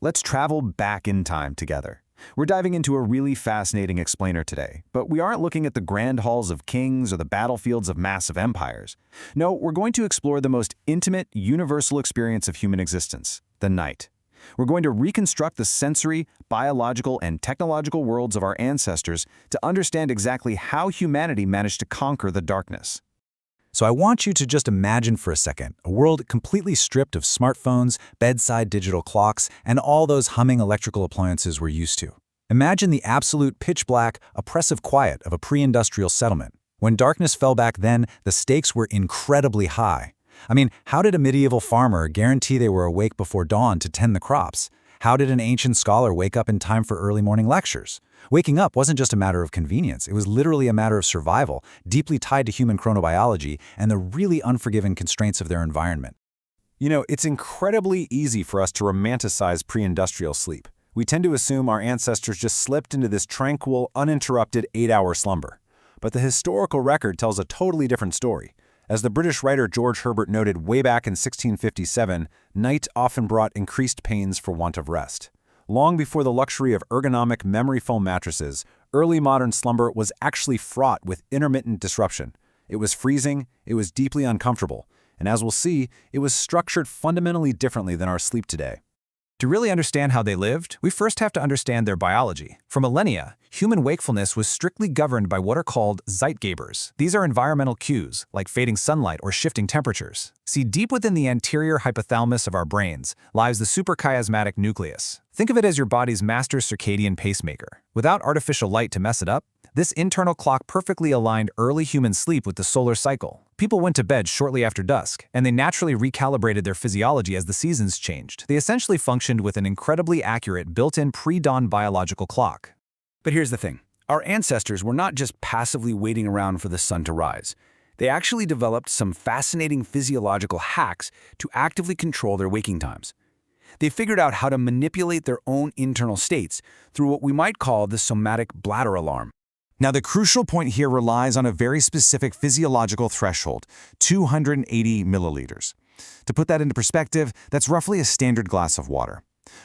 Let's travel back in time together. We're diving into a really fascinating explainer today, but we aren't looking at the grand halls of kings or the battlefields of massive empires. No, we're going to explore the most intimate, universal experience of human existence, the night. We're going to reconstruct the sensory, biological, and technological worlds of our ancestors to understand exactly how humanity managed to conquer the darkness. So I want you to just imagine for a second a world completely stripped of smartphones, bedside digital clocks, and all those humming electrical appliances we're used to. Imagine the absolute pitch-black, oppressive quiet of a pre-industrial settlement. When darkness fell back then, the stakes were incredibly high. I mean, how did a medieval farmer guarantee they were awake before dawn to tend the crops? How did an ancient scholar wake up in time for early morning lectures? Waking up wasn't just a matter of convenience, it was literally a matter of survival, deeply tied to human chronobiology and the really unforgiving constraints of their environment. You know, it's incredibly easy for us to romanticize pre-industrial sleep. We tend to assume our ancestors just slipped into this tranquil, uninterrupted 8-hour slumber. But the historical record tells a totally different story. As the British writer George Herbert noted way back in 1657, night often brought increased pains for want of rest. Long before the luxury of ergonomic memory foam mattresses, early modern slumber was actually fraught with intermittent disruption. It was freezing, it was deeply uncomfortable, and as we'll see, it was structured fundamentally differently than our sleep today. To really understand how they lived, we first have to understand their biology. For millennia, human wakefulness was strictly governed by what are called Zeitgebers. These are environmental cues, like fading sunlight or shifting temperatures. See, deep within the anterior hypothalamus of our brains lies the suprachiasmatic nucleus. Think of it as your body's master circadian pacemaker. Without artificial light to mess it up, this internal clock perfectly aligned early human sleep with the solar cycle. People went to bed shortly after dusk, and they naturally recalibrated their physiology as the seasons changed. They essentially functioned with an incredibly accurate built-in pre-dawn biological clock. But here's the thing. Our ancestors were not just passively waiting around for the sun to rise. They actually developed some fascinating physiological hacks to actively control their waking times. They figured out how to manipulate their own internal states through what we might call the somatic bladder alarm. Now, the crucial point here relies on a very specific physiological threshold, 280 milliliters. To put that into perspective, that's roughly a standard glass of water.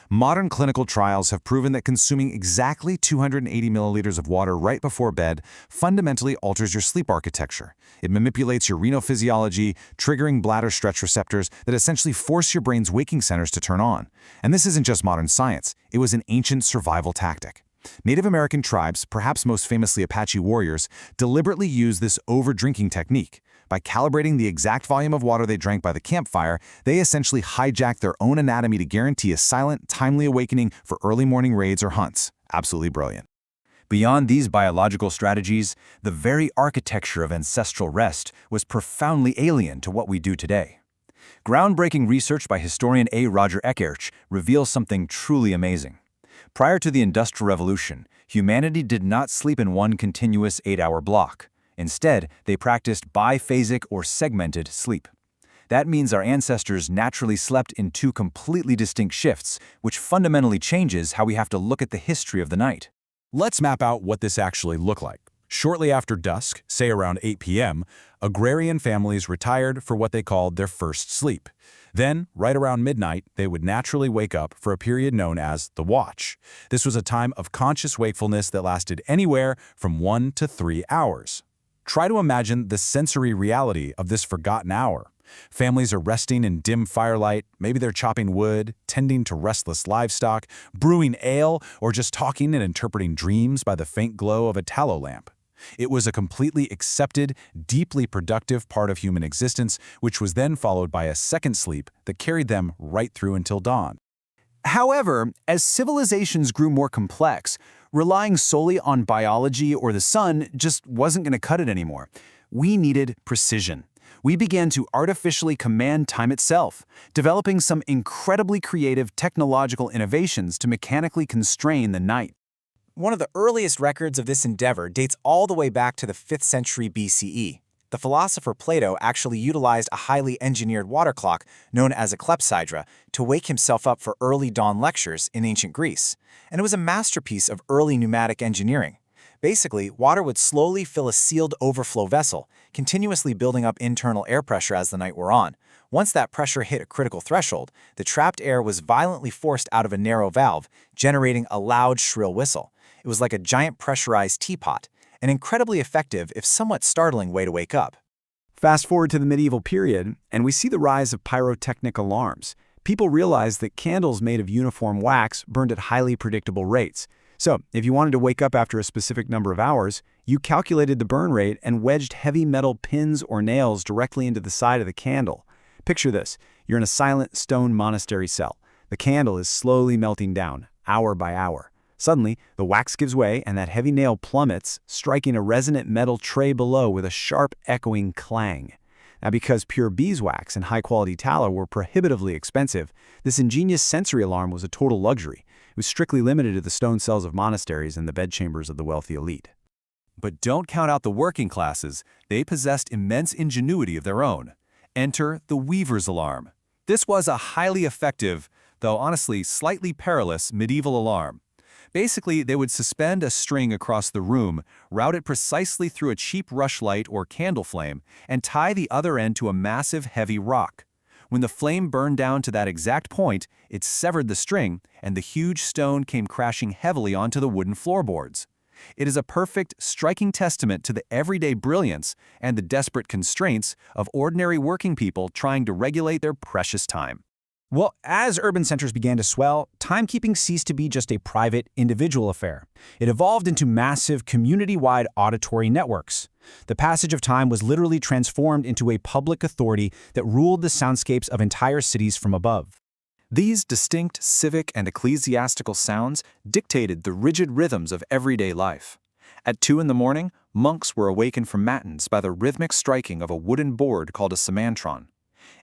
Modern clinical trials have proven that consuming exactly 280 milliliters of water right before bed fundamentally alters your sleep architecture. It manipulates your renal physiology, triggering bladder stretch receptors that essentially force your brain's waking centers to turn on. And this isn't just modern science, it was an ancient survival tactic. Native American tribes, perhaps most famously Apache warriors, deliberately used this over-drinking technique. By calibrating the exact volume of water they drank by the campfire, they essentially hijacked their own anatomy to guarantee a silent, timely awakening for early morning raids or hunts. Absolutely brilliant. Beyond these biological strategies, the very architecture of ancestral rest was profoundly alien to what we do today. Groundbreaking research by historian A. Roger Eckert reveals something truly amazing. Prior to the Industrial Revolution, humanity did not sleep in one continuous 8-hour block. Instead, they practiced biphasic or segmented sleep. That means our ancestors naturally slept in two completely distinct shifts, which fundamentally changes how we have to look at the history of the night. Let's map out what this actually looked like. Shortly after dusk, say around 8 p.m., agrarian families retired for what they called their first sleep. Then, right around midnight, they would naturally wake up for a period known as the watch. This was a time of conscious wakefulness that lasted anywhere from 1 to 3 hours. Try to imagine the sensory reality of this forgotten hour. Families are resting in dim firelight, maybe they're chopping wood, tending to restless livestock, brewing ale, or just talking and interpreting dreams by the faint glow of a tallow lamp. It was a completely accepted, deeply productive part of human existence, which was then followed by a second sleep that carried them right through until dawn. However, as civilizations grew more complex, relying solely on biology or the sun just wasn't going to cut it anymore. We needed precision. We began to artificially command time itself, developing some incredibly creative technological innovations to mechanically constrain the night. One of the earliest records of this endeavor dates all the way back to the 5th century BCE. The philosopher Plato actually utilized a highly engineered water clock known as a clepsydra to wake himself up for early dawn lectures in ancient Greece. And it was a masterpiece of early pneumatic engineering. Basically, water would slowly fill a sealed overflow vessel, continuously building up internal air pressure as the night wore on. Once that pressure hit a critical threshold, the trapped air was violently forced out of a narrow valve, generating a loud, shrill whistle. It was like a giant pressurized teapot, an incredibly effective, if somewhat startling, way to wake up. Fast forward to the medieval period, and we see the rise of pyrotechnic alarms. People realized that candles made of uniform wax burned at highly predictable rates. So, if you wanted to wake up after a specific number of hours, you calculated the burn rate and wedged heavy metal pins or nails directly into the side of the candle. Picture this. You're in a silent stone monastery cell. The candle is slowly melting down, hour by hour. Suddenly, the wax gives way and that heavy nail plummets, striking a resonant metal tray below with a sharp, echoing clang. Now, because pure beeswax and high-quality tallow were prohibitively expensive, this ingenious sensory alarm was a total luxury. It was strictly limited to the stone cells of monasteries and the bedchambers of the wealthy elite. But don't count out the working classes. They possessed immense ingenuity of their own. Enter the weaver's alarm. This was a highly effective, though honestly slightly perilous, medieval alarm. Basically, they would suspend a string across the room, route it precisely through a cheap rushlight or candle flame, and tie the other end to a massive, heavy rock. When the flame burned down to that exact point, it severed the string, and the huge stone came crashing heavily onto the wooden floorboards. It is a perfect, striking testament to the everyday brilliance and the desperate constraints of ordinary working people trying to regulate their precious time. Well, as urban centers began to swell, timekeeping ceased to be just a private, individual affair. It evolved into massive, community-wide auditory networks. The passage of time was literally transformed into a public authority that ruled the soundscapes of entire cities from above. These distinct civic and ecclesiastical sounds dictated the rigid rhythms of everyday life. At 2 in the morning, monks were awakened from matins by the rhythmic striking of a wooden board called a semantron.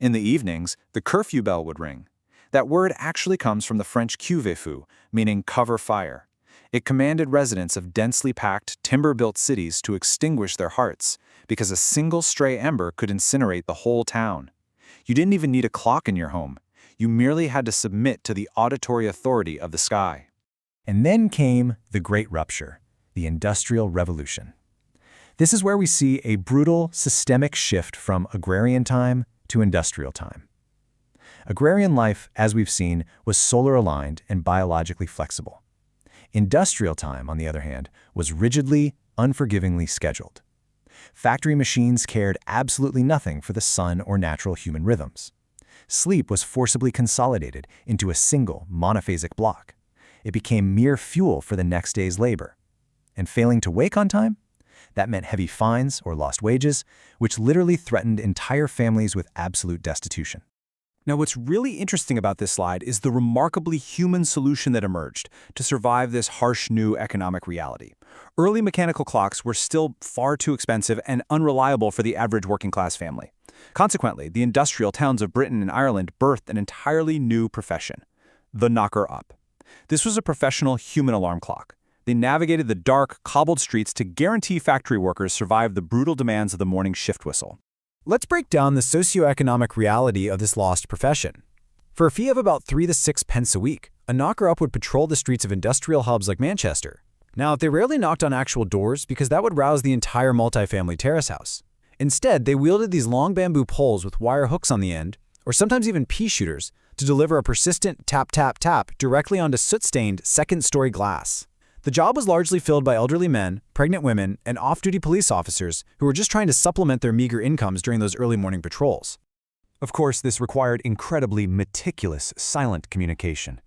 In the evenings, the curfew bell would ring. That word actually comes from the French couvre-feu, meaning cover fire. It commanded residents of densely packed, timber-built cities to extinguish their hearts, because a single stray ember could incinerate the whole town. You didn't even need a clock in your home. You merely had to submit to the auditory authority of the sky. And then came the Great Rupture, the Industrial Revolution. This is where we see a brutal, systemic shift from agrarian time to industrial time. Agrarian life, as we've seen, was solar-aligned and biologically flexible. Industrial time, on the other hand, was rigidly, unforgivingly scheduled. Factory machines cared absolutely nothing for the sun or natural human rhythms. Sleep was forcibly consolidated into a single, monophasic block. It became mere fuel for the next day's labor. And failing to wake on time? That meant heavy fines or lost wages, which literally threatened entire families with absolute destitution. Now, what's really interesting about this slide is the remarkably human solution that emerged to survive this harsh new economic reality. Early mechanical clocks were still far too expensive and unreliable for the average working-class family. Consequently, the industrial towns of Britain and Ireland birthed an entirely new profession, the knocker-up. This was a professional human alarm clock. They navigated the dark, cobbled streets to guarantee factory workers survived the brutal demands of the morning shift whistle. Let's break down the socioeconomic reality of this lost profession. For a fee of about 3 to 6 pence a week, a knocker-up would patrol the streets of industrial hubs like Manchester. Now, they rarely knocked on actual doors because that would rouse the entire multifamily terrace house. Instead, they wielded these long bamboo poles with wire hooks on the end, or sometimes even pea shooters, to deliver a persistent tap-tap-tap directly onto soot-stained second-story glass. The job was largely filled by elderly men, pregnant women, and off-duty police officers who were just trying to supplement their meager incomes during those early morning patrols. Of course, this required incredibly meticulous, silent communication.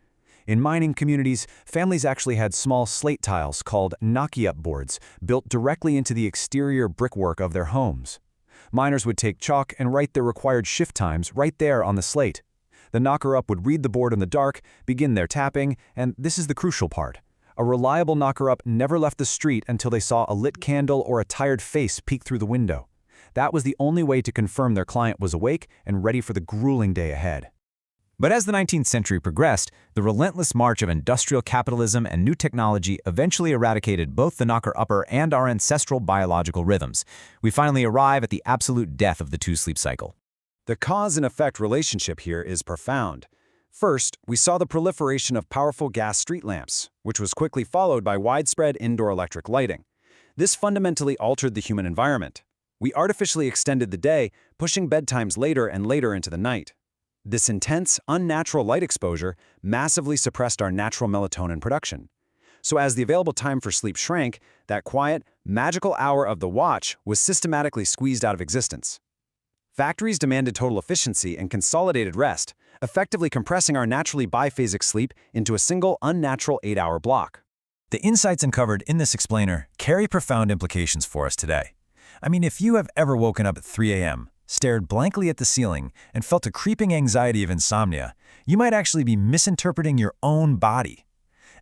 In mining communities, families actually had small slate tiles called knocky-up boards built directly into the exterior brickwork of their homes. Miners would take chalk and write their required shift times right there on the slate. The knocker-up would read the board in the dark, begin their tapping, and this is the crucial part. A reliable knocker-up never left the street until they saw a lit candle or a tired face peek through the window. That was the only way to confirm their client was awake and ready for the grueling day ahead. But as the 19th century progressed, the relentless march of industrial capitalism and new technology eventually eradicated both the knocker-upper and our ancestral biological rhythms. We finally arrive at the absolute death of the two-sleep cycle. The cause and effect relationship here is profound. First, we saw the proliferation of powerful gas street lamps, which was quickly followed by widespread indoor electric lighting. This fundamentally altered the human environment. We artificially extended the day, pushing bedtimes later and later into the night. This intense, unnatural light exposure massively suppressed our natural melatonin production. So as the available time for sleep shrank, that quiet, magical hour of the watch was systematically squeezed out of existence. Factories demanded total efficiency and consolidated rest, effectively compressing our naturally biphasic sleep into a single unnatural 8-hour block. The insights uncovered in this explainer carry profound implications for us today. I mean, if you have ever woken up at 3 a.m., stared blankly at the ceiling, and felt a creeping anxiety of insomnia, you might actually be misinterpreting your own body.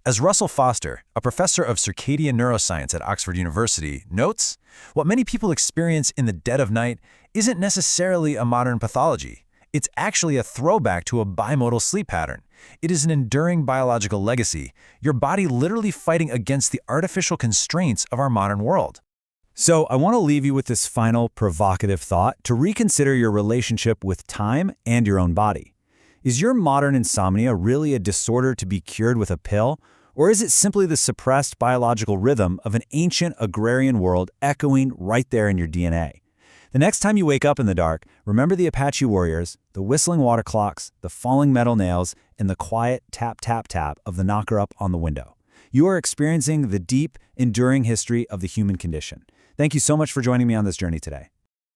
As Russell Foster, a professor of circadian neuroscience at Oxford University, notes, what many people experience in the dead of night isn't necessarily a modern pathology. It's actually a throwback to a bimodal sleep pattern. It is an enduring biological legacy, your body literally fighting against the artificial constraints of our modern world. So I want to leave you with this final provocative thought to reconsider your relationship with time and your own body. Is your modern insomnia really a disorder to be cured with a pill, or is it simply the suppressed biological rhythm of an ancient agrarian world echoing right there in your DNA? The next time you wake up in the dark, remember the Apache warriors, the whistling water clocks, the falling metal nails, and the quiet tap, tap, tap of the knocker up on the window. You are experiencing the deep, enduring history of the human condition. Thank you so much for joining me on this journey today.